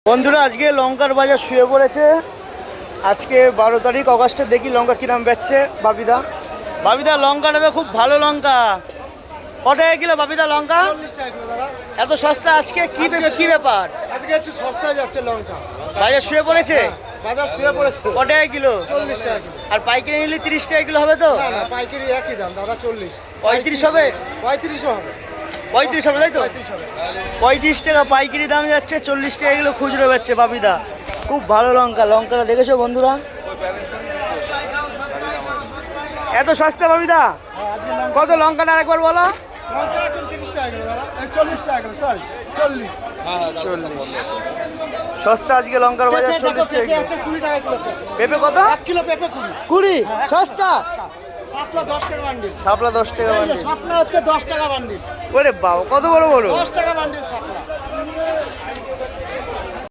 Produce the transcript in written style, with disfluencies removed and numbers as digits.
বন্ধুরা আজকে লঙ্কার বাজার শুয়ে পড়েছে। আজকে 12 তারিখ অগাস্টে। দেখি লঙ্কা কিরাম বেচছে। বাপিদা বাপিদা লঙ্কাটা তো খুব ভালো লঙ্কা। কত টাকা কিলো বাপিদা লঙ্কা? 40 টাকা কিলো দাদা। এত সস্তা আজকে? কি ব্যাপার? আজকে একটু সস্তায় যাচ্ছে লঙ্কা। বাজার শুয়ে পড়েছে? বাজার শুয়ে পড়েছে। কত টাকা কিলো? 40 টাকা কিলো। আর পাইকারি নিলে 30 টাকা কিলো হবে তো? না না, পাইকারি একই দাম দাদা, 40। 35 হবে? 35 হবে। 35 হবে তাই তো? 35 হবে। 35 টাকা পাইকারি দাম যাচ্ছে, 40 টাকা কিলো খুচরো বেচছে বাপিদা। খুব ভালো লঙ্কা। লঙ্কাটা দেখেছো বন্ধুরা? এত সস্তা বাপিদা? কত লঙ্কাটা আরেকবার বলো। লঙ্কা এখন 30 টাকা কিলো দাদা। 40 টাকা কিলো, সরি 40। সস্তা আজকে লঙ্কার বাজার 40 টাকা কিলো। 20 টাকা কিলো। পেঁপে কত? 1 কিলো পেঁপে 20। 20? সস্তা? শাপলা 10 টাকা বান্ডিল। শাপলা 10 টাকা বান্ডিল। শাপলা হচ্ছে 10 টাকা বান্ডিল। ওরে বাবা, কত বড় বড়। 10 টাকা বান্ডিল শাপলা।